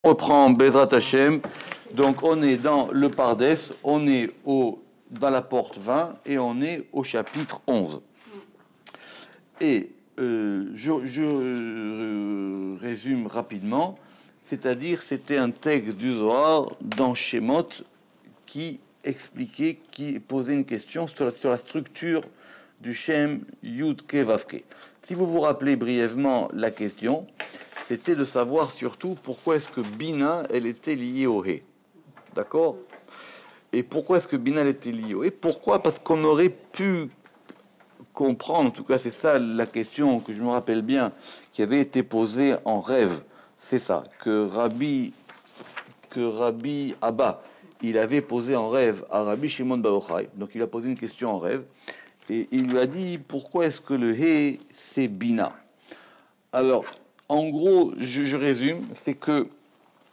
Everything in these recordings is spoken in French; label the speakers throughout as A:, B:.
A: On reprend Bezrat Hashem. Donc on est dans le Pardes, on est dans la porte 20 et on est au chapitre 11. Et je résume rapidement, c'est-à-dire c'était un texte du Zohar dans Shemot qui expliquait, qui posait une question sur la structure du Shem Yud Ke Vav Ke. Si vous vous rappelez brièvement la question, c'était de savoir surtout pourquoi est-ce que Bina, elle était liée au He. D'accord? Et pourquoi est-ce que Bina, elle était liée au He? Pourquoi? Parce qu'on aurait pu comprendre, en tout cas c'est ça la question que je me rappelle bien, qui avait été posée en rêve. C'est ça, que Rabbi Abba, il avait posé en rêve à Rabbi Shimon Bar Yochai. Donc il a posé une question en rêve. Et il lui a dit, pourquoi est-ce que le He, c'est Bina? Alors, en gros, je résume, c'est que,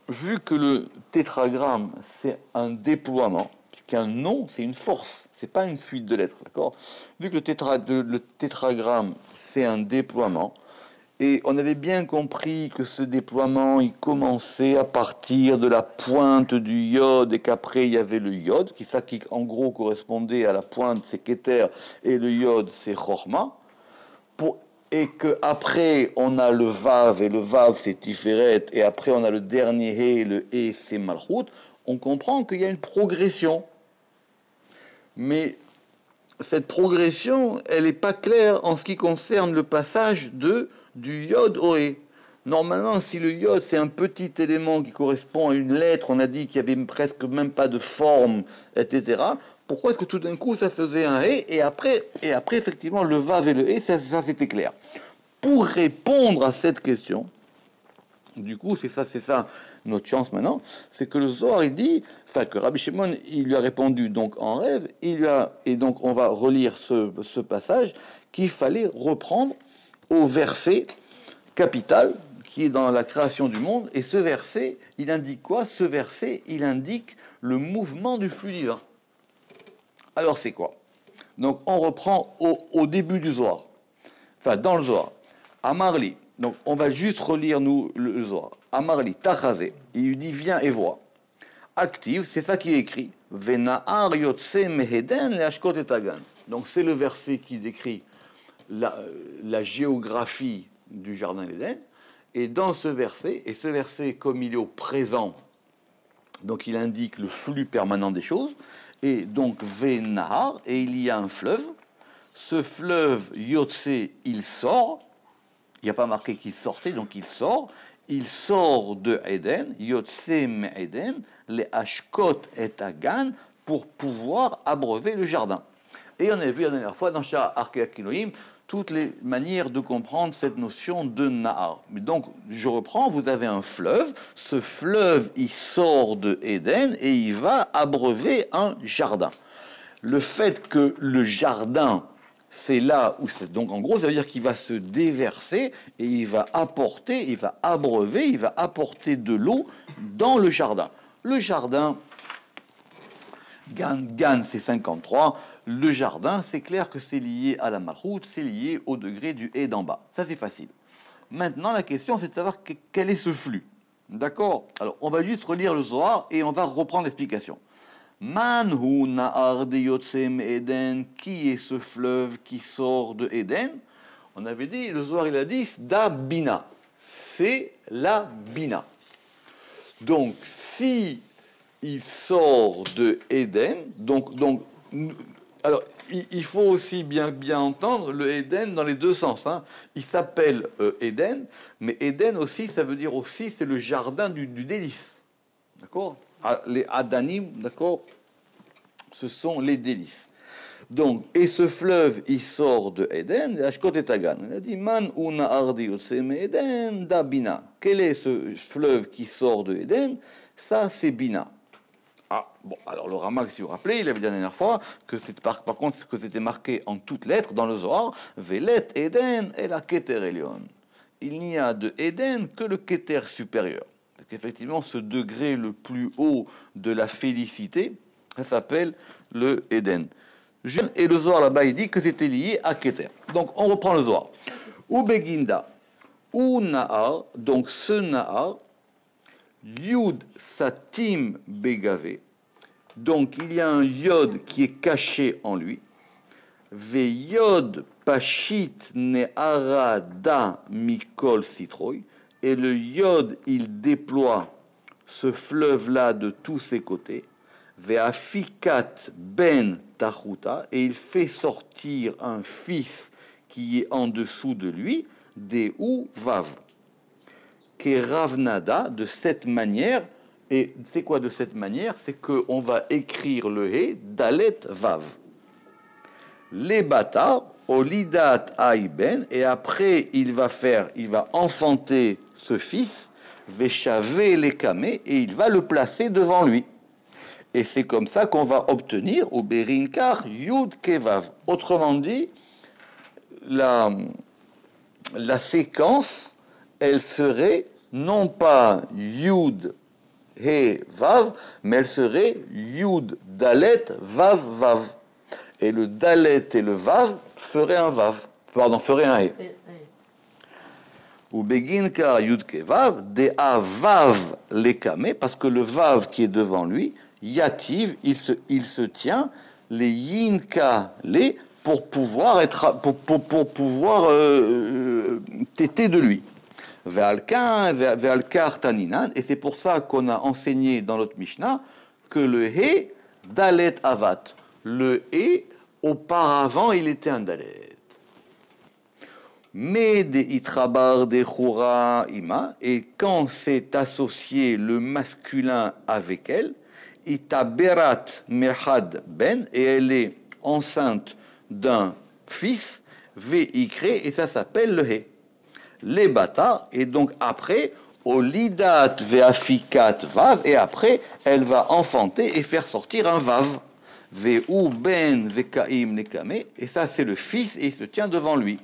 A: vu que le tétragramme, c'est un déploiement, qu'un nom, c'est une force, c'est pas une suite de lettres, d'accord? Vu que le tétragramme, c'est un déploiement, et on avait bien compris que ce déploiement, il commençait à partir de la pointe du yod, et qu'après, il y avait le yod, qui en gros correspondait à la pointe, c'est Keter, et le yod, c'est Chorma, et qu'après, on a le Vav, et le Vav, c'est Tiferet, et après, on a le dernier He, le He, c'est Malchut, on comprend qu'il y a une progression. Mais cette progression, elle n'est pas claire en ce qui concerne le passage du Yod au He. Normalement, si le Yod, c'est un petit élément qui correspond à une lettre, on a dit qu'il n'y avait presque même pas de forme, etc., pourquoi est-ce que tout d'un coup, ça faisait un He, et après effectivement, le Vav et le He, ça c'était clair. Pour répondre à cette question, du coup, c'est ça notre chance maintenant, c'est que le Zohar, il dit, enfin que Rabbi Shimon, il lui a répondu donc en rêve, et donc on va relire ce passage, qu'il fallait reprendre au verset capital, qui est dans la création du monde, et ce verset, il indique quoi? Ce verset, il indique le mouvement du flux divin. Alors c'est quoi? Donc on reprend au début du Zohar, enfin dans le Zohar, Amarli. Donc, on va juste relire, nous, le Zohar. Amarli, Tachazé. Il lui dit, viens et vois. Active, c'est ça qui est écrit. Vena'ar yotse meheden le'ashkot et agan. Donc, c'est le verset qui décrit la géographie du jardin d'Éden. Et dans ce verset, comme il est au présent, donc il indique le flux permanent des choses. Et donc, Vena'ar, et il y a un fleuve. Ce fleuve, yotse, il sort. Il n'y a pas marqué qu'il sortait, donc il sort. Il sort de Eden, Yotsem Eden, les Ashkot et Agan, pour pouvoir abreuver le jardin. Et on a vu la dernière fois dans Shah Arkeakiloïm toutes les manières de comprendre cette notion de Nahar. Mais donc, je reprends, vous avez un fleuve. Ce fleuve, il sort de Eden et il va abreuver un jardin. Le fait que le jardin, c'est là où c'est. Donc en gros, ça veut dire qu'il va se déverser et il va apporter, il va abreuver, il va apporter de l'eau dans le jardin. Le jardin, Gan c'est 53. Le jardin, c'est clair que c'est lié à la Malchut, c'est lié au degré du He d'en bas. Ça, c'est facile. Maintenant, la question, c'est de savoir quel est ce flux. D'accord? Alors, on va juste relire le Zohar et on va reprendre l'explication. Manhu na'ar de yotsem Eden, qui est ce fleuve qui sort de Eden? On avait dit, le Zohar il a dit, da bina, c'est la bina. Donc si il sort de Eden, alors il faut aussi bien entendre le Eden dans les deux sens. Hein. Il s'appelle Eden, mais Eden aussi, ça veut dire aussi, c'est le jardin du délice. D'accord? Les Adanim, d'accord, ce sont les délices. Donc, et ce fleuve, il sort de Eden, Ashkot et Agan. Il a dit, Man una ardi yotsem Eden da Bina. Quel est ce fleuve qui sort de Eden? Ça, c'est Bina. Ah, bon, alors le Ramak, si vous vous rappelez, il avait dit la dernière fois que c'était par contre que c'était marqué en toutes lettres dans le Zohar, Velet Eden et la Keter Elion. Il n'y a de Eden que le Keter supérieur. Effectivement, ce degré le plus haut de la félicité, ça s'appelle le Eden. Et le Zohar là-bas, il dit que c'était lié à Keter. Donc, on reprend le Zohar. Ou Beginda, ou Nahar, donc ce Nahar, Yud Satim Begave. Donc il y a un yod qui est caché en lui. Ve yod Pashit Ne'ara Da Mikol Citroï. Et le yod, il déploie ce fleuve-là de tous ses côtés. Ve'afikat ben tachuta, et il fait sortir un fils qui est en dessous de lui, des ou vav. Keravnada, de cette manière, et c'est quoi de cette manière? C'est qu'on va écrire le he dalet vav. Les bata, olidat aiben, et après il va enfanter ce fils, veshave les kamé, et il va le placer devant lui. Et c'est comme ça qu'on va obtenir au Berinkar Yud Kevav. Autrement dit, la séquence, elle serait non pas Yud He Vav, mais elle serait Yud Dalet Vav Vav. Et le Dalet et le Vav feraient un Vav. Pardon, feraient un He. Ou Beginkar Yud Kevav, de A Vav Lekame, parce que le Vav qui est devant lui, Yativ, il se tient les yinka les pour pouvoir téter de lui. Ve'alkar taninan, et c'est pour ça qu'on a enseigné dans notre Mishnah que le he dalet avat. Le he auparavant il était un dalet. Mais de itrabar de chura ima, et quand c'est associé le masculin avec elle, itaberat mehad ben, et elle est enceinte d'un fils, veikre, et ça s'appelle le he. Les bata, et donc après, olidat veafikat vav, et après, elle va enfanter et faire sortir un vav. Veu ben vekaim nekame, et ça c'est le fils, et il se tient devant lui.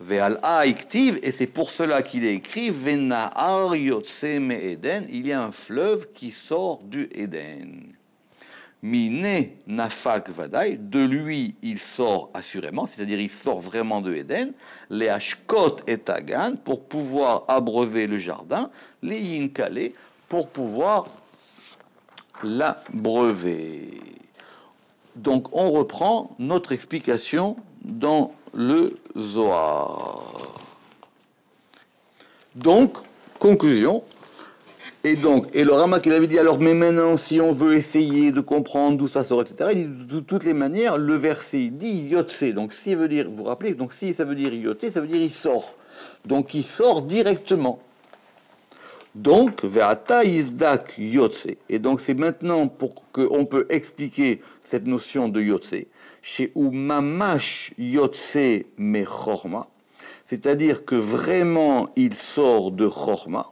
A: Ve'al ha'iktiv, et c'est pour cela qu'il est écrit Ve'na'ar yotse me'eden, il y a un fleuve qui sort du Éden. Mine nafak vadai, de lui il sort assurément, c'est-à-dire il sort vraiment de Éden. Les hashkot et tagan, pour pouvoir abreuver le jardin. Les yinkale, pour pouvoir l'abreuver. Donc on reprend notre explication dans le Zohar. Donc, conclusion. Et le Rama qui avait dit, alors, mais maintenant, si on veut essayer de comprendre d'où ça sort, etc., il dit, de toutes les manières, le verset dit yotse. Donc, si veut dire, vous vous rappelez, donc si ça veut dire yoté, ça veut dire il sort. Donc, il sort directement. Donc, ve'ata izdak yotse. Et donc, c'est maintenant pour qu'on peut expliquer cette notion de yotse. Chez ou mamash yotse me chorma, c'est-à-dire que vraiment il sort de chorma.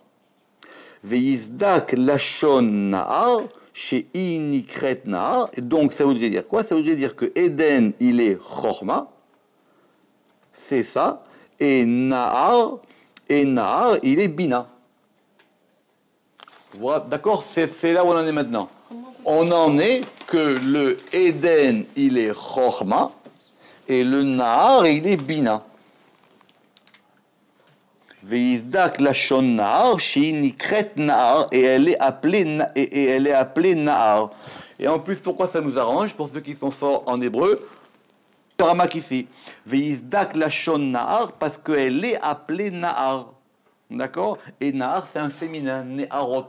A: Veizdak lachon nahar chez inikret nahar. Et donc ça voudrait dire quoi? Ça voudrait dire que Eden il est chorma, c'est ça, et nahar il est bina. Voilà, d'accord, c'est là où on en est maintenant. On en est que le Eden, il est Chorma, et le Nahar, il est Bina. Veizdak lachon Nahar, shinikret Nahar, et elle est appelée Nahar. Et en plus, pourquoi ça nous arrange? Pour ceux qui sont forts en hébreu, Ramak ici. Veizdak lachon Nahar, parce qu'elle est appelée Nahar. D'accord? Et Nahar, c'est un féminin, Neharot.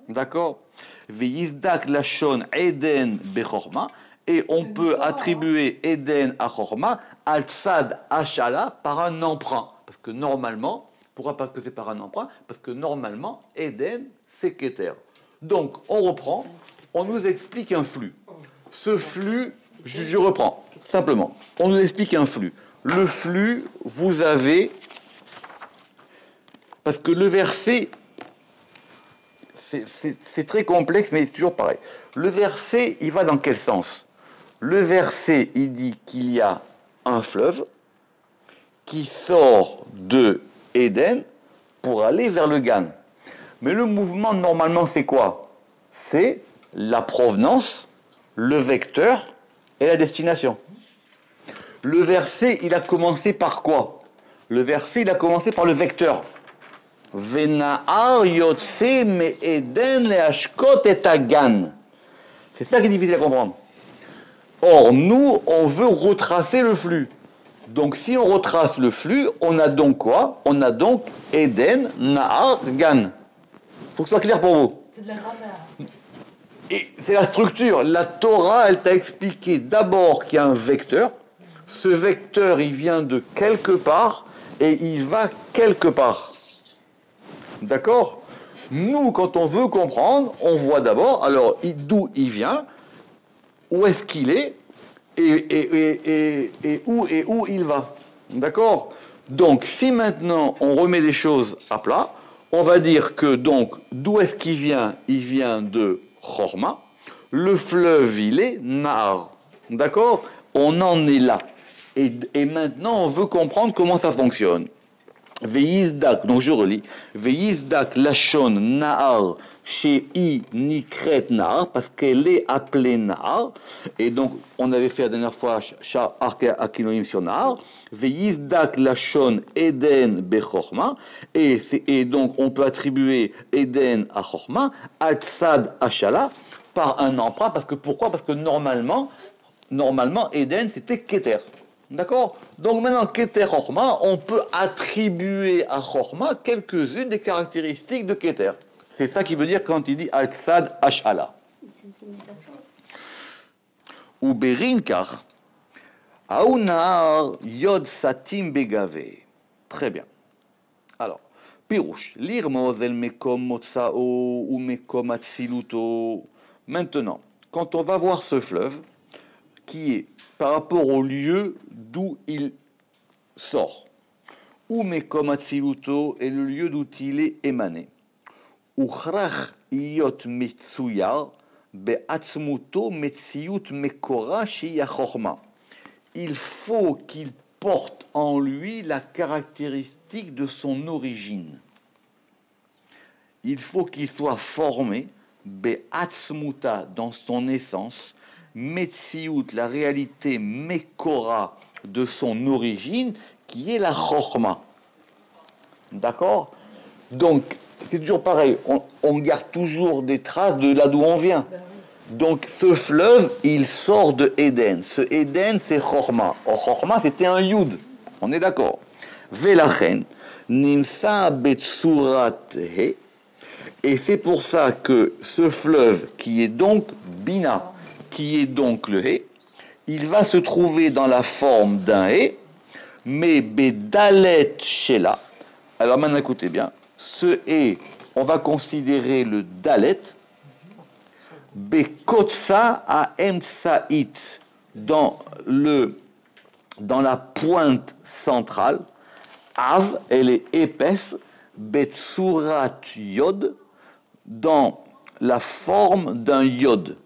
A: D'accord? Veizdak lachon Eden bechorma, et on peut attribuer Eden à Chorma al tzad Ashala par un emprunt. Parce que normalement, pourquoi parce que c'est par un emprunt? Parce que normalement, Eden, c'est Keter. Donc, on reprend, on nous explique un flux. Ce flux, je reprends, simplement. On nous explique un flux. Le flux, vous avez... Parce que le verset... C'est très complexe, mais c'est toujours pareil. Le verset, il va dans quel sens? Le verset, il dit qu'il y a un fleuve qui sort de Éden pour aller vers le Gan. Mais le mouvement, normalement, c'est quoi? C'est la provenance, le vecteur et la destination. Le verset, il a commencé par quoi? Le verset, il a commencé par le vecteur. Vena'ar yotse me'eden le'ashkot et agan. C'est ça qui est difficile à comprendre. Or, nous, on veut retracer le flux. Donc, si on retrace le flux, on a donc quoi? On a donc Eden, Nahar, Gan. Il faut que ce soit clair pour vous.
B: C'est de la grammaire.
A: Et c'est la structure. La Torah, elle t'a expliqué d'abord qu'il y a un vecteur. Ce vecteur, il vient de quelque part et il va quelque part. D'accord? Nous, quand on veut comprendre, on voit d'abord, alors, d'où il vient, où est-ce qu'il est, et où il va. D'accord? Donc, si maintenant on remet les choses à plat, on va dire que, donc, d'où est-ce qu'il vient? Il vient de Chorma. Le fleuve, il est Nahar. D'accord? On en est là. Et maintenant, on veut comprendre comment ça fonctionne. Veizdak, donc je relis. Veizdak lachon Nahar shei nikret Nahar, parce qu'elle est appelée Nahar. Et donc, on avait fait la dernière fois Shar Akinoim sur Nahar. Veizdak lachon Eden bechorma. Et donc, on peut attribuer Eden à Chorma, Atzad Ashala, par un emprunt. Parce que pourquoi? Parce que normalement, Eden, c'était Keter. D'accord? Donc maintenant, Keter Chorma, on peut attribuer à Chorma quelques-unes des caractéristiques de Keter. C'est ça qui veut dire quand il dit Al-Tsad Ashala.
B: C'est une métaphore.
A: Ou Berinkar, Aounar Yod Satim Begave. Très bien. Alors, Pirouche, Lirmoz el Mekom Motsao ou Mekom Atsiluto. Maintenant, quand on va voir ce fleuve, qui est par rapport au lieu d'où il sort. Ou Mekom Atsiluto est le lieu d'où il est émané. Uchrach iyot metsuya be'atzmuto metsiut mekora shiya chorma. Il faut qu'il porte en lui la caractéristique de son origine. Il faut qu'il soit formé be'atzmuta dans son essence, metsiut la réalité mekora de son origine, qui est la chorma. D'accord? Donc, c'est toujours pareil, on garde toujours des traces de là d'où on vient. Donc, ce fleuve, il sort de Éden. Ce Éden, c'est Chorma. Or, Chorma, c'était un Yud. On est d'accord. Velachen, Nimsa Betsurat He. Et c'est pour ça que ce fleuve, qui est donc Bina, qui est donc le He, il va se trouver dans la forme d'un He, mais Bedalet Shela. Alors maintenant, écoutez bien. Ce He, on va considérer le Dalet, Bekotsa a Emtsaït, dans la pointe centrale. Av, elle est épaisse, Betsurat Yod, dans la forme d'un Yod.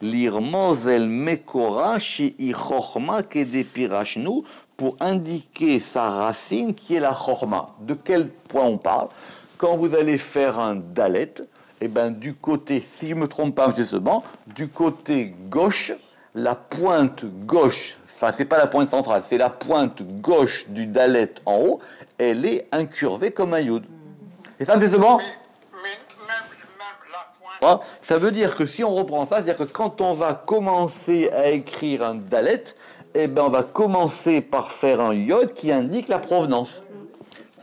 A: L'irmozel Mekora shi Chorma kedepirashnu, pour indiquer sa racine qui est la Chorma. De quel point on parle? Quand vous allez faire un Dalet, eh ben, du côté, si je ne me trompe pas, M. Seban, du côté gauche, la pointe gauche, enfin, c'est pas la pointe centrale, c'est la pointe gauche du Dalet en haut, elle est incurvée comme un Yud. C'est ça, M. Seban?
C: Mais même la pointe.
A: Ça veut dire que si on reprend ça, c'est-à-dire que quand on va commencer à écrire un Dalet, eh ben, on va commencer par faire un Yod qui indique la provenance.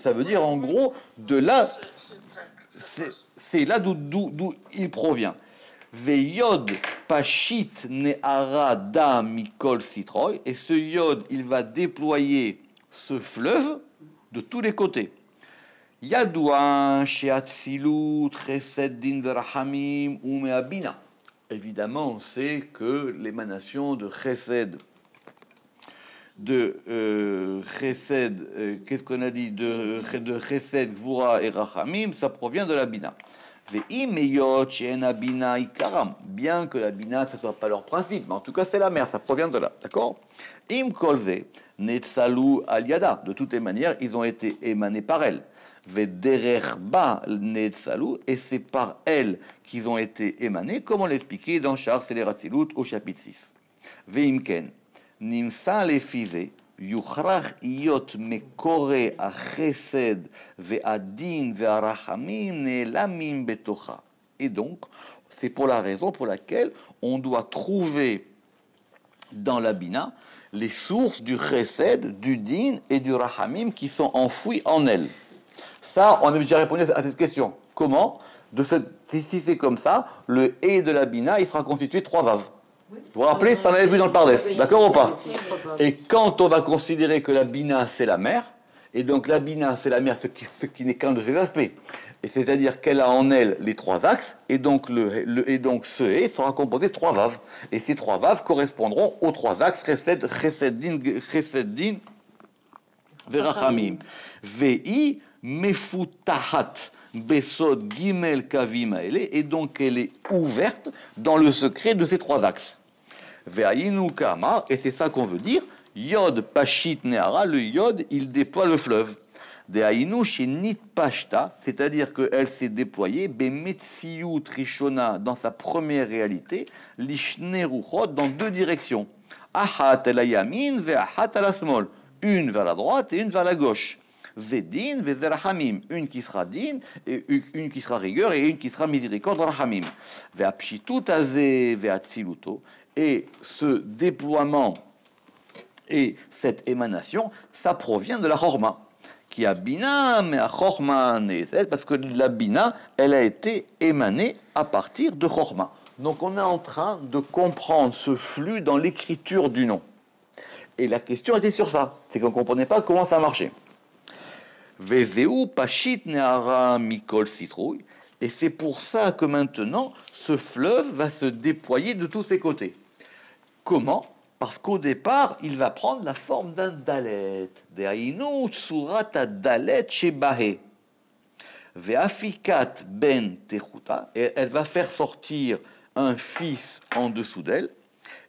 A: Ça veut dire, en gros, de là, c'est là d'où il provient. Veyod pashit ne'ara da mikol sitroy. Et ce yod, il va déployer ce fleuve de tous les côtés. Yadouan she'atzilut chesed din v'rahamim u'me'abina. Évidemment, on sait que l'émanation de chesed, qu'est-ce qu'on a dit, de chesed, gvura et rachamim, ça provient de la bina. Bien que la bina, ce ne soit pas leur principe, mais en tout cas, c'est la mer, ça provient de là, d'accord? Im kolze, netsalu aliada. De toutes les manières, ils ont été émanés par elle. Vedererba netsalu, et c'est par elle qu'ils ont été émanés, comme on l'expliquait dans Shar Seleratilut au chapitre 6. Veimken. Nimsa les fisé, יוכרח להיות מקורה החסד והדין והרחמים נעלמים בתוכה. Et donc, c'est pour la raison pour laquelle on doit trouver dans la Bina les sources du chesed, du din et du rachamim qui sont enfouis en elle. Ça, on a déjà répondu à cette question. Comment si c'est comme ça, le et de la Bina, il sera constitué de 3 vaves. Vous vous rappelez, ça on avait vu dans le Pardes, d'accord ou pas? Et quand on va considérer que la Bina, c'est la mer, et donc la Bina, c'est la mer, ce qui n'est qu'un de ses aspects, et c'est-à-dire qu'elle a en elle les 3 axes, et donc, ce et sera composé de 3 vaves. Et ces 3 vaves correspondront aux 3 axes, chesed din, verachamim. Vei mefutahat besod gimel kavim aele, et donc elle est ouverte dans le secret de ces 3 axes. Ve'ainu kama, et c'est ça qu'on veut dire, yod pashit neara, le yod, il déploie le fleuve. De'ainu shenit pashta, c'est-à-dire qu'elle s'est déployée, bemetziyut rishona, dans sa première réalité, lishne ruchot, dans 2 directions. Ahat el yamin ve'ahat el smol, une vers la droite et une vers la gauche. Vedin vezerachamim, une qui sera din, et une qui sera rigueur, et une qui sera miséricorde, rachamim. Ve'apshitut azeh ve'atziluto, et ce déploiement et cette émanation, ça provient de la chorma, qui a bina, mais à chorma nezet, parce que la bina, elle a été émanée à partir de chorma. Donc on est en train de comprendre ce flux dans l'écriture du nom. Et la question était sur ça, c'est qu'on ne comprenait pas comment ça marchait. Vezeu pashit neara mikol citrouille, et c'est pour ça que maintenant, ce fleuve va se déployer de tous ses côtés. Comment? Parce qu'au départ, il va prendre la forme d'un dalet. De'ainu tsurat dalet shebahe. Ve'afikat ben techuta. Et elle va faire sortir un fils en dessous d'elle.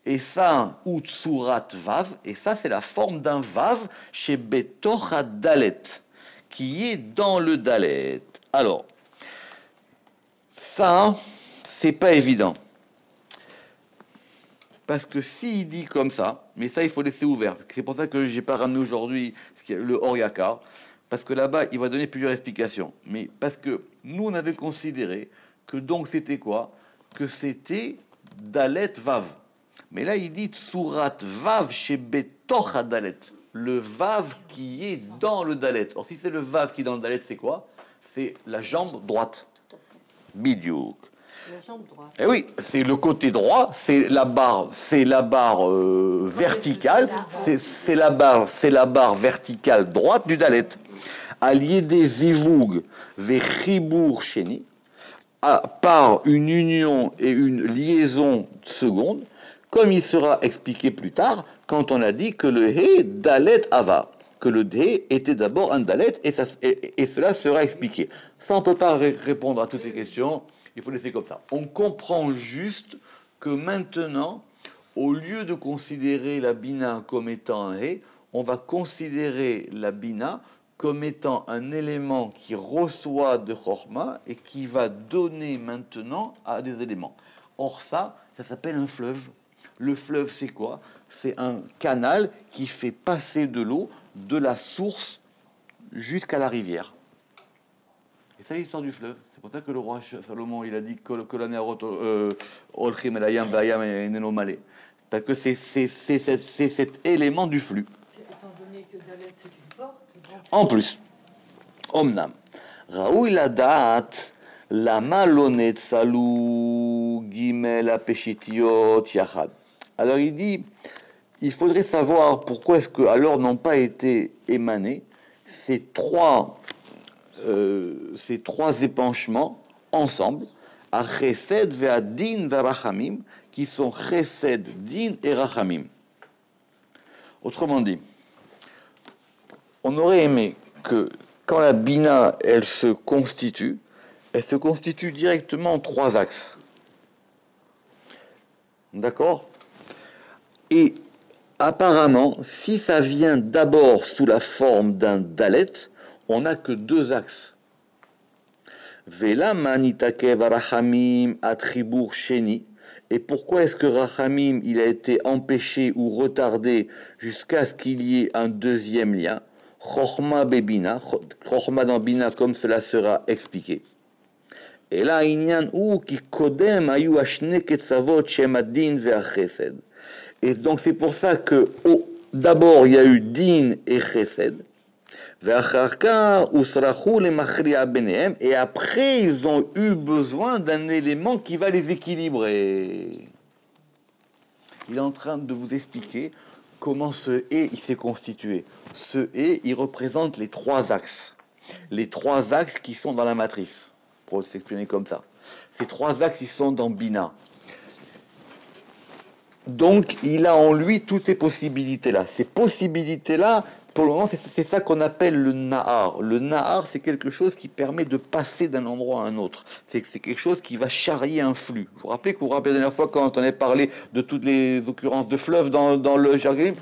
A: Et ça, utsurat vav. Et ça, c'est la forme d'un vav chez betoch dalet, qui est dans le dalet. Alors, ça, c'est pas évident. Parce que s'il dit comme ça, mais ça il faut laisser ouvert, c'est pour ça que j'ai pas ramené aujourd'hui le Oriakar, parce que là-bas il va donner plusieurs explications. Mais parce que nous on avait considéré que donc c'était quoi? Que c'était Dalet Vav. Mais là il dit Tsurat Vav chez Betoch Dalet, le Vav qui est dans le Dalet. Or si c'est le Vav qui est dans le Dalet, c'est quoi? C'est la jambe droite. Bidiouk.
B: La jambe droite.
A: Eh oui, c'est le côté droit, c'est la barre verticale, c'est la barre verticale droite du dalet. Allié des zivug vechibour sheni, par une union et une liaison seconde, comme il sera expliqué plus tard, quand on a dit que le he dalet ava, que le he était d'abord un dalet, et cela sera expliqué. Ça, on ne peut pas répondre à toutes les questions. Il faut laisser comme ça. On comprend juste que maintenant, au lieu de considérer la bina comme étant un hé, on va considérer la bina comme étant un élément qui reçoit de chorma et qui va donner maintenant à des éléments. Or ça s'appelle un fleuve. Le fleuve, c'est quoi? C'est un canal qui fait passer de l'eau de la source jusqu'à la rivière. Et ça, l'histoire du fleuve. C'est pour ça que le roi Salomon, il a dit que la Néarot Olchim Elayam Bayam et Neno Malé. Parce que c'est cet élément du flux.
B: Étant donné que Dalet, c'est une porte.
A: En plus, Omnam, Raoui la date, la malhonnête salou, Gimel apeshitiot yachad. Alors il dit, il faudrait savoir pourquoi est-ce que alors n'ont pas été émanés ces trois épanchements ensemble, à Chesed, Ve'a Din, Ve'a Rachamim, qui sont Chesed, Din et Rachamim. Autrement dit, on aurait aimé que quand la Bina, elle se constitue directement en 3 axes. D'accord? Et apparemment, si ça vient d'abord sous la forme d'un dalet, on n'a que 2 axes. Vela manitake varachamim atribur sheni. Et pourquoi est-ce que Rachamim, il a été empêché ou retardé jusqu'à ce qu'il y ait un deuxième lien? Chochma bebina, Chochma dans Bina, comme cela sera expliqué. Et là, inyan ou qui kodem ayu ashne ketzavot shem adin ve'achesed. Et donc c'est pour ça que d'abord il y a eu din et chesed. Et après, ils ont eu besoin d'un élément qui va les équilibrer. Il est en train de vous expliquer comment ce et il s'est constitué. Ce et il représente les trois axes. Les trois axes qui sont dans la matrice, pour s'exprimer comme ça. Ces trois axes, ils sont dans Bina. Donc, il a en lui toutes ces possibilités-là. Ces possibilités-là, pour le moment, c'est ça qu'on appelle le nahar. Le nahar, c'est quelque chose qui permet de passer d'un endroit à un autre. C'est quelque chose qui va charrier un flux. Vous vous rappelez la dernière fois, quand on avait parlé de toutes les occurrences de fleuves dans le jargon,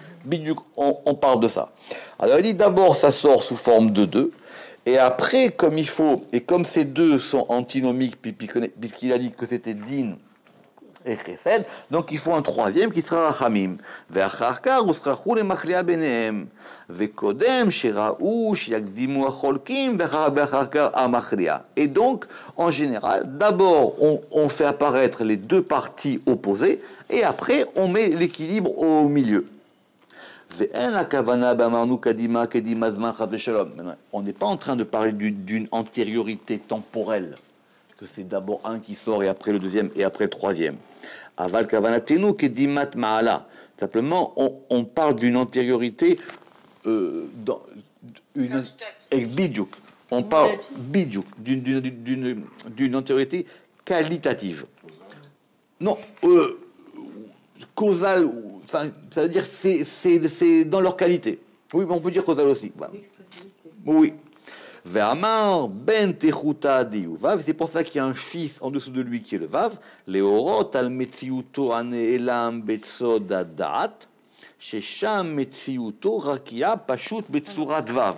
A: on parle de ça. Alors, il dit d'abord, ça sort sous forme de 2. Et après, comme il faut, et comme ces deux sont antinomiques, puisqu'il a dit que c'était din et chesed, donc il faut un troisième qui sera rachamim. Ve'acharkar usrachu lemachlia benehem. Ve'kodem sheraou sheyakdimu acholkim ve'acharkar amachlia. Et donc, en général, d'abord on fait apparaître les deux parties opposées, et après on met l'équilibre au milieu. On n'est pas en train de parler d'une antériorité temporelle, que c'est d'abord un qui sort et après le deuxième et après le troisième. Aval kavanatenu kedimat ma'ala. Simplement, on parle d'une antériorité bidjouk. On parle bidjouk, d'une antériorité qualitative. Non, causale. Enfin, ça veut dire c'est dans leur qualité. Oui, mais on peut dire causal aussi. Voilà. Oui. Ve'amar ben techuta diyuvav. C'est pour ça qu'il y a un fils en dessous de lui qui est le vav. Leorot al metziuto aneelam betsod adat. Shesham metziuto rakia pashut betsurat vav.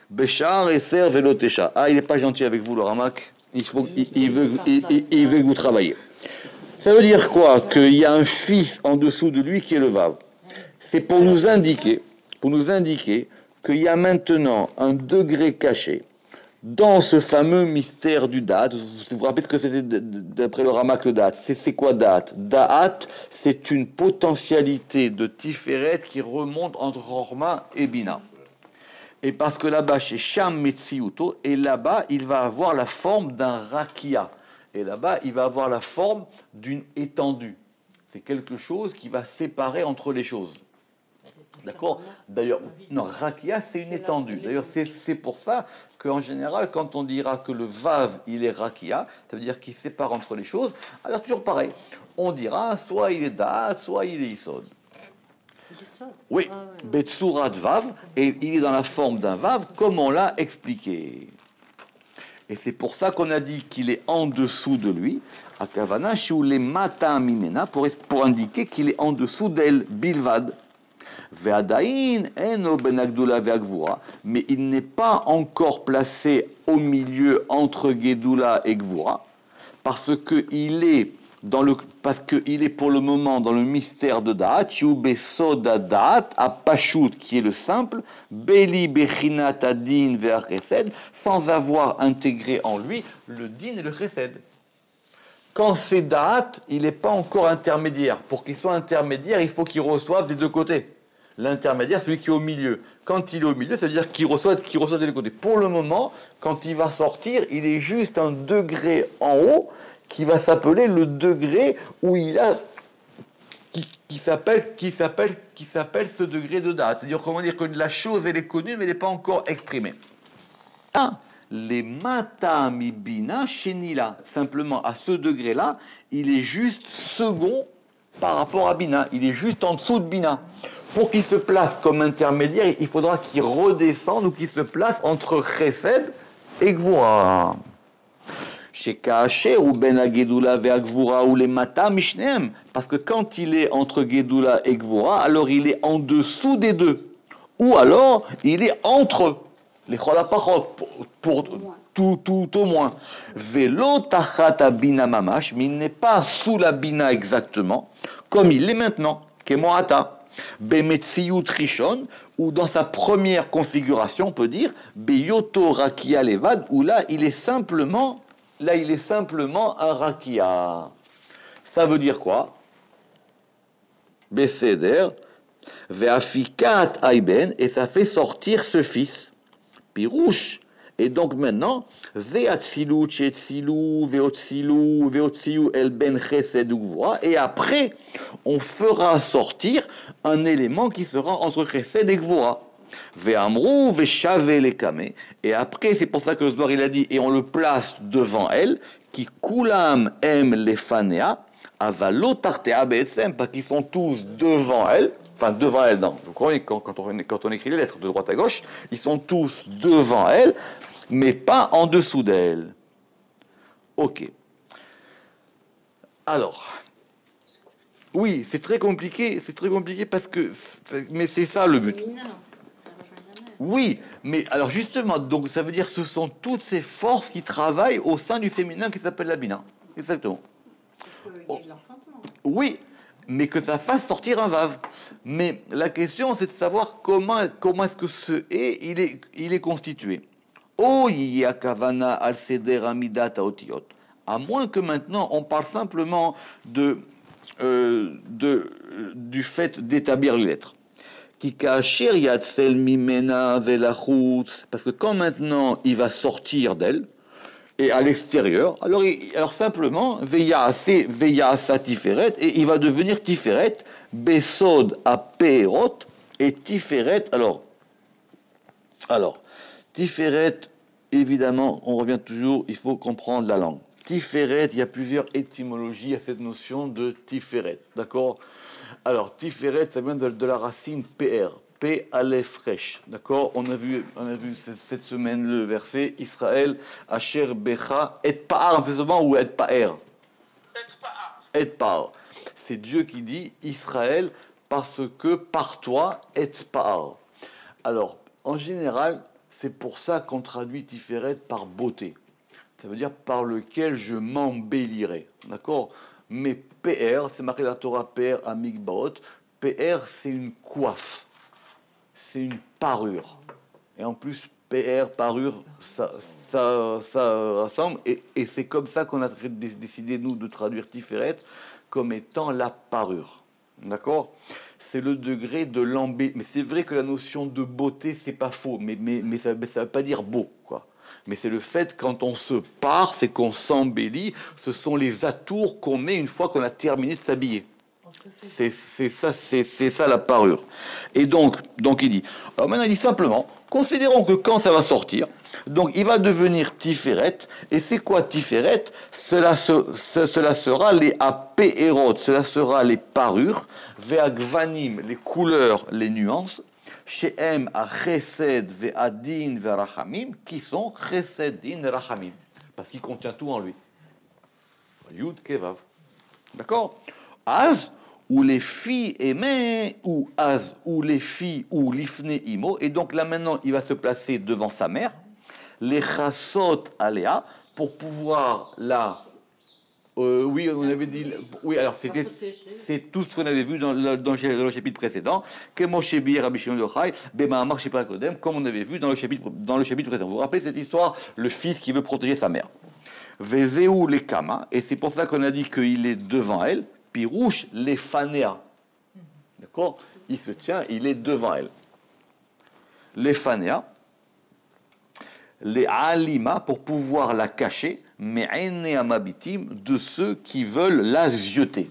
A: Beshar eser velotesha. Ah, il n'est pas gentil avec vous, le Ramak. Il veut que vous travaillez. Ça veut dire quoi? Qu'il y a un fils en dessous de lui qui est le vav. C'est pour nous indiquer qu'il y a maintenant un degré caché dans ce fameux mystère du date. Vous vous rappelez ce que c'était d'après le Ramak le date? C'est quoi date? Da'at, c'est une potentialité de Tiferet qui remonte entre Chorma et Bina. Et parce que là-bas, chez Sham Metziuto, et là-bas, il va avoir la forme d'un rakia. Et là-bas, il va avoir la forme d'une étendue. C'est quelque chose qui va séparer entre les choses. D'accord? D'ailleurs, non, rakia, c'est une étendue. D'ailleurs, c'est pour ça qu'en général, quand on dira que le vav, il est rakia, ça veut dire qu'il sépare entre les choses. Alors, toujours pareil. On dira, soit il est da'at, soit il est isod. Oui, betsurat vav, et il est dans la forme d'un vav, comme on l'a expliqué. Et c'est pour ça qu'on a dit qu'il est en dessous de lui, à Kavana, chez les mata mimena, pour indiquer qu'il est en dessous d'elle, bilvad. Ve'adain eno ben agdula ve'agvura, mais il n'est pas encore placé au milieu entre Gedula et Gvura, parce qu'il est pour le moment dans le mystère de Da'at, Besoda Da'at, à Pashut, qui est le simple, Beli Bechinat Adin ve'achesed, sans avoir intégré en lui le din et le chesed. Quand c'est Da'at, il n'est pas encore intermédiaire. Pour qu'il soit intermédiaire, il faut qu'il reçoive des deux côtés. L'intermédiaire, celui qui est au milieu. Quand il est au milieu, ça veut dire qu'il reçoit des deux côtés. Pour le moment, quand il va sortir, il est juste un degré en haut, qui va s'appeler le degré où il a qui s'appelle ce degré de date. C'est-à-dire comment dire que la chose elle est connue mais elle n'est pas encore exprimée. Les matami bina shenila, simplement à ce degré-là, il est juste second par rapport à bina, il est juste en dessous de bina. Pour qu'il se place comme intermédiaire, il faudra qu'il redescende ou qu'il se place entre chesed et gvura. Chez Kacher ou Ben Agedula vers Gvura ou les Mata Mishneem, parce que quand il est entre Gedula et Gvura, alors il est en dessous des deux, ou alors il est entre les Cholapachot. tout au moins. Velo tachat bina mamash, mais il n'est pas sous la bina exactement, comme il l'est maintenant, kemoata. Bemetsiut rishon, ou dans sa première configuration, on peut dire, beyoto rakia levad, où là, il est simplement un rakia. Ça veut dire quoi? Beseder, veafikat aiben, et ça fait sortir ce fils. Pirouche. Et donc maintenant, veatzilu, chetzilu, veotzilu, veotzilu, el ben chesed ugvura, et après, on fera sortir un élément qui sera entre chesed et gvura. Ve'amru, ve'shave lekame. Et après, c'est pour ça que le Zohar, il a dit, et on le place devant elle, qui kulam em lefanea, avalo tartea be'etzem, parce qu'ils sont tous devant elle, enfin devant elle, non. Vous croyez, quand on écrit les lettres de droite à gauche, ils sont tous devant elle, mais pas en dessous d'elle. Ok. Alors, oui, c'est très compliqué parce que, mais c'est ça le but. Oui, mais alors justement, donc ça veut dire que ce sont toutes ces forces qui travaillent au sein du féminin qui s'appelle la bina. Exactement. Oui, mais que ça fasse sortir un vav. Mais la question, c'est de savoir comment est-ce que ce et il est constitué. Oh, yakavana al seder amidat aotiot. À moins que maintenant on parle simplement du fait d'établir les lettres. Parce que quand maintenant il va sortir d'elle et à l'extérieur, alors simplement veilla sa tiferet et il va devenir tiferet besod a peerot et tiferet alors tiferet évidemment on revient toujours, il faut comprendre la langue. Tiferet, il y a plusieurs étymologies à cette notion de tiferet, d'accord? Alors, Tiferet, ça vient de la racine PR, P Aleph Resh, d'accord? On a vu cette semaine le verset Israël, Asher Becha, et Paar, ou et Paer? Et Paar. C'est Dieu qui dit Israël parce que par toi, et Paar. Alors, en général, c'est pour ça qu'on traduit Tiferet par beauté. Ça veut dire par lequel je m'embellirai, d'accord? Mais PR, c'est marqué dans la Torah PR à Mikbaot. PR, c'est une coiffe, c'est une parure. Et en plus, PR, parure, ça rassemble. Et c'est comme ça qu'on a décidé, nous, de traduire Tiferet comme étant la parure. D'accord? C'est le degré de l'embellissement. Mais c'est vrai que la notion de beauté, c'est pas faux, mais ça ne veut pas dire beau, quoi. Mais c'est le fait, quand on se pare, c'est qu'on s'embellit. Ce sont les atours qu'on met une fois qu'on a terminé de s'habiller. C'est ça la parure. Et donc il dit, alors maintenant il dit simplement, considérons que quand ça va sortir, donc il va devenir Tiferet. Et c'est quoi Tiferet? Cela sera les apéérot, cela sera les parures, ve'agvanim, les couleurs, les nuances, She'em a chesed ve'adin ve'rachamim, qui sont chesed, din, rachamim, parce qu'il contient tout en lui. Yud, kevav. D'accord? Az, ou les filles aimaient, ou az, ou les filles, ou l'ifne imo, et donc là maintenant il va se placer devant sa mère, les chassot aléa, pour pouvoir la... oui, on avait dit. Oui, alors c'est tout ce qu'on avait vu dans le chapitre précédent. Comme on avait vu dans le chapitre précédent. Vous vous rappelez cette histoire, le fils qui veut protéger sa mère. Vezeu les kama, et c'est pour ça qu'on a dit qu'il est devant elle. Pirouche les fanea. D'accord? Il se tient, il est devant elle. Les fanea. Les alima, pour pouvoir la cacher, mais amabitim, de ceux qui veulent la zioter.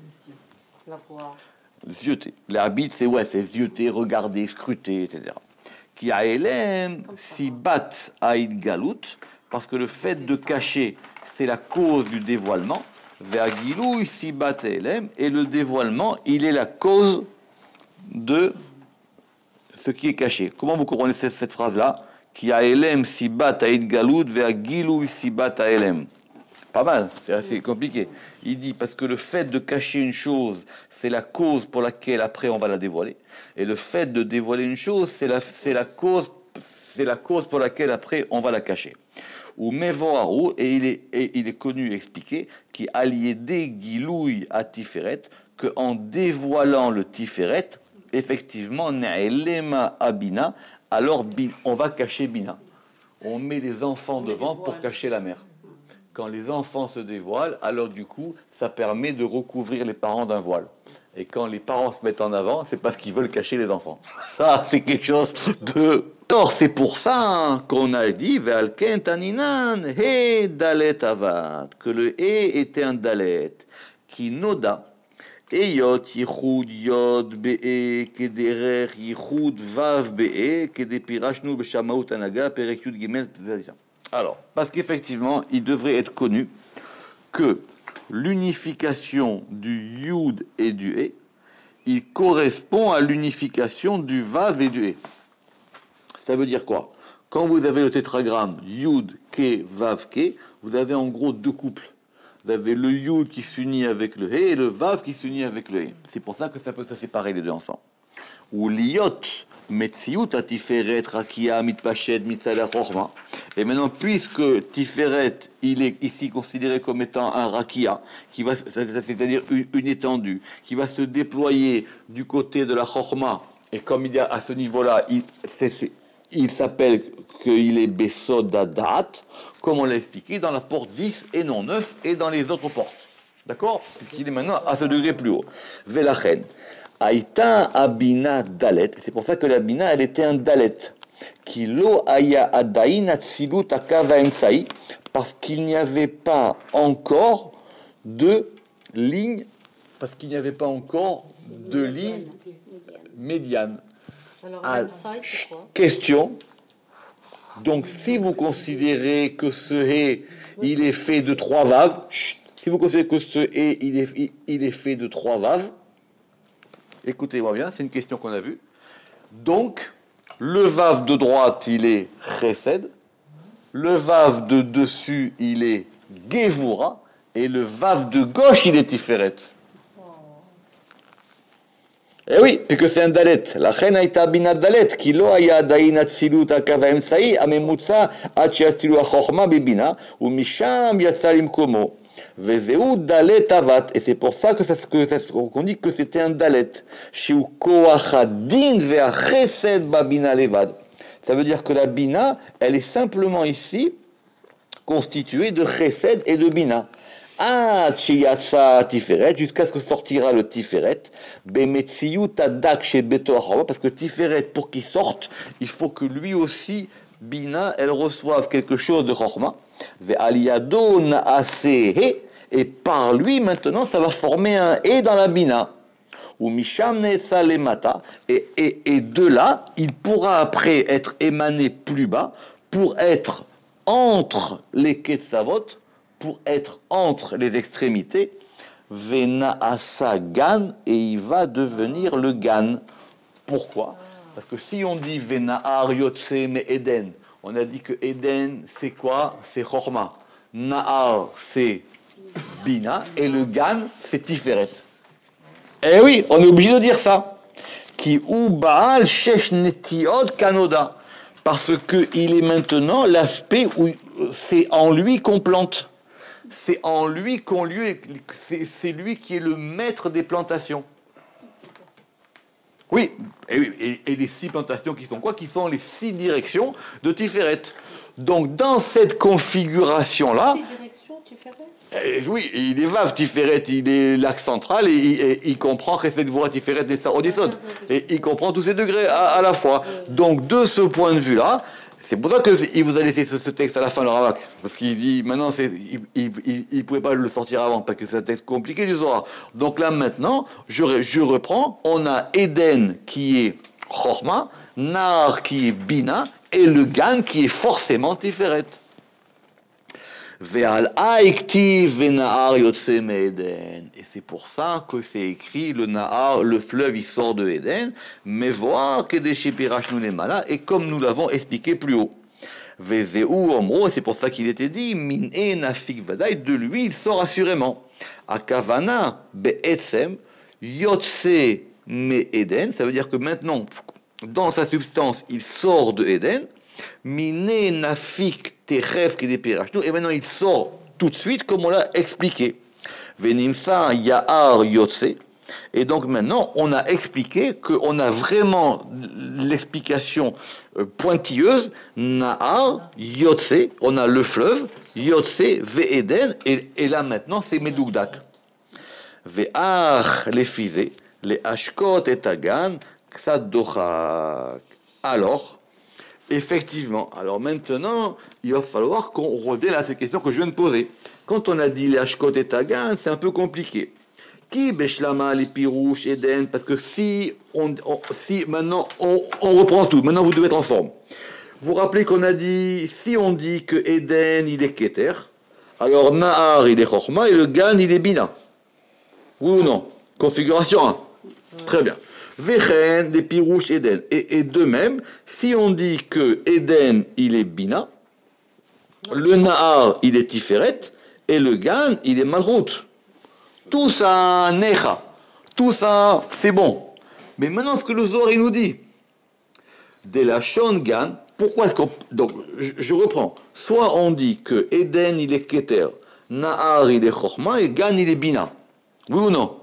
B: La voir.
A: Zioter. Les habits, c'est zioter, regarder, scruter, etc. Qui a elem, si bat aïd galout, parce que le fait de cacher, c'est la cause du dévoilement. Ve'agilou, si bat elem, et le dévoilement, il est la cause de ce qui est caché. Comment vous comprenez cette phrase-là? Qui a elem si bat aïd galout, ve'agilou, si bat elem. Pas mal, c'est assez compliqué. Il dit parce que le fait de cacher une chose, c'est la cause pour laquelle après on va la dévoiler. Et le fait de dévoiler une chose, c'est la cause pour laquelle après on va la cacher. ou mevoaru, et il est connu et expliqué, qui allié des gilouï à Tiferet, qu'en dévoilant le Tiferet, effectivement, ne'elema abina, alors on va cacher Bina. On met les enfants devant pour cacher la mère. Quand les enfants se dévoilent, alors du coup, ça permet de recouvrir les parents d'un voile. Et quand les parents se mettent en avant, c'est parce qu'ils veulent cacher les enfants. Ça, c'est quelque chose de... Alors, c'est pour ça qu'on a dit Ve'alken taninan he dalet avad, que le he était un dalet, qui noda, eyot yichud yod be'e, kederer yichud vav be'e, kedepirashnu b'shamaut anaga, perek yud gimel. Alors, parce qu'effectivement, il devrait être connu que l'unification du yud et du he, il correspond à l'unification du vav et du he. Ça veut dire quoi? Quand vous avez le tétragramme Yud, Ke, Vav, Ke, vous avez en gros deux couples. Vous avez le Yud qui s'unit avec le He et le Vav qui s'unit avec le He. C'est pour ça que ça peut se séparer les deux ensemble. Ou l'Iyot, Metziut, Tiferet, Rakia, Mitpachet, Mitzala, Chorma. Et maintenant, puisque Tiferet, il est ici considéré comme étant un Rakia, qui va, c'est-à-dire une étendue, qui va se déployer du côté de la Chorma, et comme il y a à ce niveau-là, il s'appelle qu'il est Besodadat, comme on l'a expliqué dans la porte 10 et non 9 et dans les autres portes. D'accord? Puisqu'il est maintenant à ce degré plus haut. Velachen. Aïta abina dalet. C'est pour ça que la bina, elle était un dalet. Kilo aya adain atzilut akava emsaï. Parce qu'il n'y avait pas encore de ligne. Parce qu'il n'y avait pas encore de ligne médiane.
B: Alors,
A: Ah,
B: c'est quoi?
A: question. Donc, si vous considérez que ce hé, il est fait de 3 vaves, si vous considérez que ce hé, il est fait de 3 vaves, écoutez-moi bien, c'est une question qu'on a vue. Donc, le vav de droite, il est chesed, le vav de dessus, il est gevura, et le vav de gauche, il est tiferet. Eh oui, c'est que c'est un dalet. La reine a été abinat dalet, qui lo aya daïn atzilut akava emsaï, amemutsa achi atzilu achorma bebina, ou misham yatsalim komo. Vezeu dalet avat. Et c'est pour ça qu'on dit que c'était un dalet. Shiu koachadin ve'achesed babina levad. Ça veut dire que la bina, elle est simplement ici constituée de chesed et de bina. Jusqu'à ce que sortira le Tiferet, parce que Tiferet, pour qu'il sorte, il faut que lui aussi, Bina, elle reçoive quelque chose de Chorma, et par lui, maintenant, ça va former un et dans la Bina. Et de là, il pourra après être émané plus bas pour être entre les Ketzavot, pour être entre les extrémités, Vena asa gan, et il va devenir le gan. Pourquoi? Parce que si on dit Venahar Yotse me Eden, on a dit que Eden c'est quoi? C'est Chorma. Nahar c'est Bina, et le gan c'est Tiferet. Eh oui, on est obligé de dire ça. Qui ou Baal Shesh Netiot Kanoda. Parce qu'il est maintenant l'aspect où c'est en lui qu'on plante. C'est en lui qu'on lui, c'est lui qui est le maître des plantations. Oui, et les 6 plantations qui sont quoi? Qui sont les 6 directions de Tiferet. Donc dans cette configuration-là,
B: 6 directions, Tiferet?
A: oui, il est Vav Tiferet, il est l'axe central et il comprend Chesed Gvura Tiferet et Odisod. Et il comprend tous ces degrés à la fois. Donc de ce point de vue-là, c'est pour ça qu'il vous a laissé ce texte à la fin, le Ravak. Parce qu'il dit, maintenant, il ne pouvait pas le sortir avant, parce que c'est un texte compliqué du Zohar. Donc là, maintenant, je reprends. On a Eden qui est Chorma, Nar qui est Bina, et le Gan qui est forcément Tiferet. Ve'al ha'iktiv ve'nahar yotse me'eden. Et c'est pour ça que c'est écrit le Nahar, le fleuve, il sort de Éden, mais voir que des shepirashnu lemala, et comme nous l'avons expliqué plus haut. Ve'zeu omro, et c'est pour ça qu'il était dit, min e nafik vadaï, de lui il sort assurément. Akavana be'etzem yotse me'eden, ça veut dire que maintenant, dans sa substance, il sort de Éden. Mine nafik Techev qui dépirachnu, et maintenant il sort tout de suite comme on l'a expliqué. Venimsa Yahar Yotse. Et donc maintenant, on a expliqué qu'on a vraiment l'explication pointilleuse. Nahar Yotse, on a le fleuve, Yotse Ve'eden, et là maintenant c'est Medougdak. Ve'ach les fizé, les Ashkot et Tagan, Ksadochak. Alors, effectivement, alors maintenant, il va falloir qu'on revienne à ces questions que je viens de poser. Quand on a dit les Ashkot et Tagan, c'est un peu compliqué. Qui Beshlama, les Pirouches, Eden, parce que si maintenant on reprend tout, maintenant vous devez être en forme. Vous vous rappelez qu'on a dit, si on dit que Eden il est Keter, alors Nahar il est Chochma et le Gan il est Bina. Oui ou non? Configuration 1. Très bien. Vechen, les Pirouches, Eden. Et de même, si on dit que Eden il est Bina, le Nahar il est Tiferet et le Gan il est Malchut. Tout ça, Necha. Tout ça, c'est bon. Mais maintenant, ce que le Zohar il nous dit, de la Gan, pourquoi est-ce qu'on. Donc, je reprends. Soit on dit que Eden, il est Keter, Nahar, il est Chochma, et Gan, il est Bina. Oui ou non?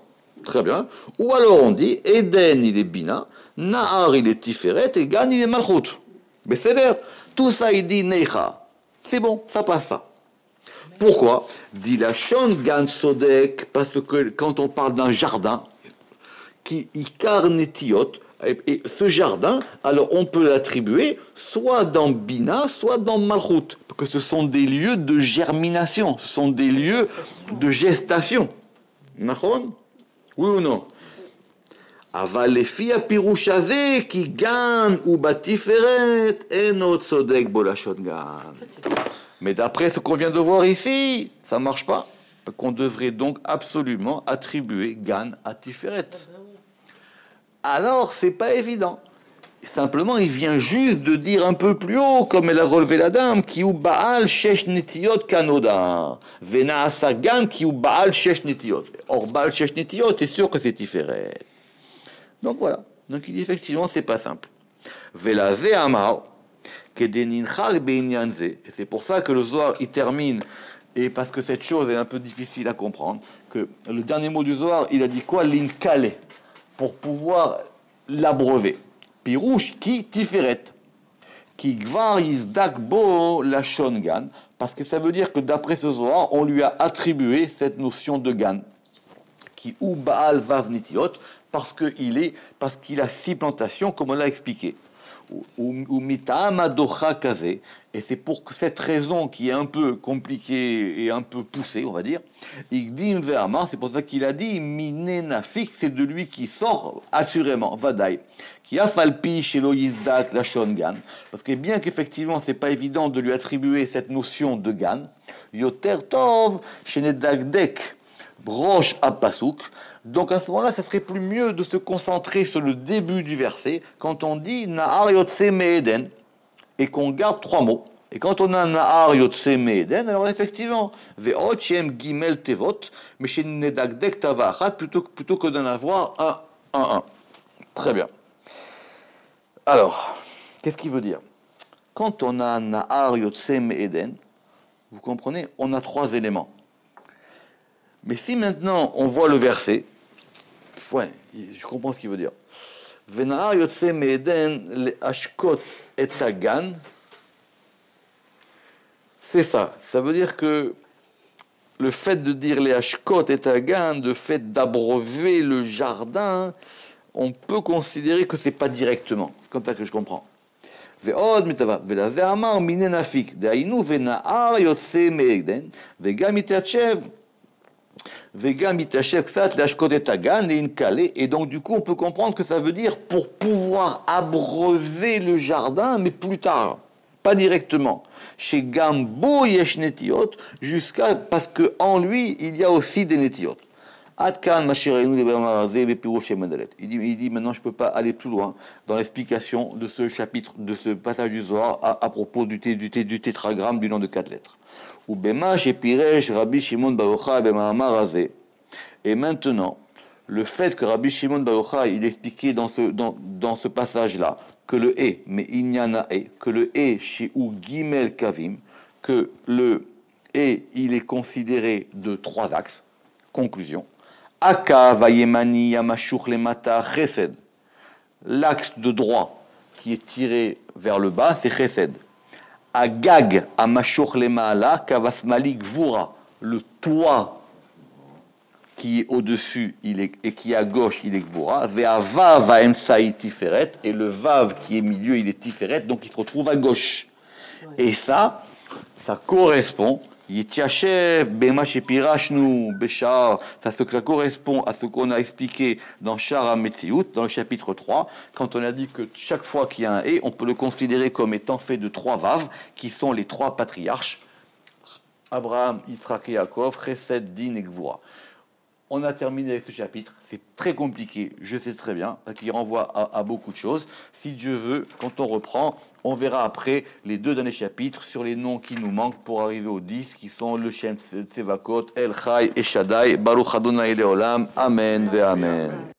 A: Très bien. Ou alors on dit Eden, il est Bina, Nahar, il est Tiferet, et Gan, il est Malchut. Mais c'est l'air. Tout ça, il dit Necha. C'est bon, ça passe ça. Pourquoi? Dit la Gan Sodek, parce que quand on parle d'un jardin, qui Ikar Netiot, et ce jardin, alors on peut l'attribuer soit dans Bina, soit dans Malchut, parce que ce sont des lieux de germination, ce sont des lieux de gestation. Nachon? Oui ou non? Aval lefi hapirush hazeh ki gan ou batiferet enot sodek bo la Gan. Mais d'après ce qu'on vient de voir ici, ça ne marche pas. Qu'on devrait donc absolument attribuer Gan à Tiferet. Alors, c'est pas évident. Simplement, il vient juste de dire un peu plus haut, comme elle a relevé la dame, qui ou Baal Shesh Netiot Kanoda. Vena Asagan qui ou Baal Shesh Netiot. Or, Baal Shesh Netiot, c'est sûr que c'est Tiferet. Donc voilà. Donc il dit effectivement, c'est pas simple. Velaze Amar. Et c'est pour ça que le Zohar il termine, et parce que cette chose est un peu difficile à comprendre, que le dernier mot du Zohar, il a dit quoi? L'inkale, pour pouvoir l'abreuver. Pirouche qui tiferet, qui gvar yizdakbo la Gan, parce que ça veut dire que d'après ce Zohar, on lui a attribué cette notion de Gan, qui ou Baal vav nitiot, parce qu'il a 6 plantations, comme on l'a expliqué. Ou mitamadocha kazé, et c'est pour cette raison qui est un peu compliquée et un peu poussée, on va dire. Igdim ve'amar, c'est pour ça qu'il a dit minenafik, c'est de lui qui sort assurément, vadaï. Qui a falpi chez loïsdak la Gan, parce que bien qu'effectivement c'est pas évident de lui attribuer cette notion de Gan, yoter tov chez nedagdek broche apasuk. Donc à ce moment-là, ça serait plus mieux de se concentrer sur le début du verset, quand on dit Nahar Yotse Me'eden, et qu'on garde 3 mots. Et quand on a Nahar Yotse Me'eden, alors effectivement, Ve'ot Shem Gimel Tevot, mais chez Nedagdek Tavachat, plutôt que d'en avoir un. Très bien. Alors, qu'est-ce qu'il veut dire? Quand on a Nahar Yotse Me'eden, vous comprenez, on a 3 éléments. Mais si maintenant on voit le verset, ouais, je comprends ce qu'il veut dire. Venahar yotse me'eden le ashkot et tagan. C'est ça. Ça veut dire que le fait de dire les ashkot et tagan, le fait d'abreuver le jardin, on peut considérer que c'est pas directement. C'est comme ça que je comprends. ועוד מטבע, ולזה אמר מיני נפיק, דהיינו ונער יוצא מעדן, וגם מתיישב קצת להשקות את הגן, להנקלה, et donc du coup on peut comprendre que ça veut dire pour pouvoir abreuver le jardin, mais plus tard, pas directement. Chez Gambo yesh netiot, jusqu'à, parce que en lui il y a aussi des netiot. Il dit maintenant je ne peux pas aller plus loin dans l'explication de ce chapitre, de ce passage du Zohar à propos du tétragramme du nom de 4 lettres. Et maintenant, le fait que Rabbi Shimon Bar Yochai il expliquait dans ce passage-là que le mais inyana que le chez ou gimel kavim, que le et il est considéré de 3 axes. Conclusion. Aka vayemani yamashur lemata chesed. L'axe de droit qui est tiré vers le bas, c'est chesed. Agag amashur lemala kavasmali gvura. Le toit qui est au-dessus et qui est à gauche, il est gvura. Ve'ava vaemsaï tiferet. Et le vav qui est milieu, il est tiferet, donc il se retrouve à gauche. Et ça correspond. Ça correspond à ce qu'on a expliqué dans Shara Metziut, dans le chapitre 3, quand on a dit que chaque fois qu'il y a un et, on peut le considérer comme étant fait de 3 vav, qui sont les 3 patriarches, Abraham, Yitzhak et Yaakov, Chesed, Din et Gvura. On a terminé avec ce chapitre, c'est très compliqué, je sais très bien, parce qu'il renvoie à beaucoup de choses. Si Dieu veut, quand on reprend, on verra après les 2 derniers chapitres sur les noms qui nous manquent pour arriver aux 10, qui sont le Shem Tsevakot, El Chai et Shaddai, Baruch Adonai Leolam, Amen ve Amen.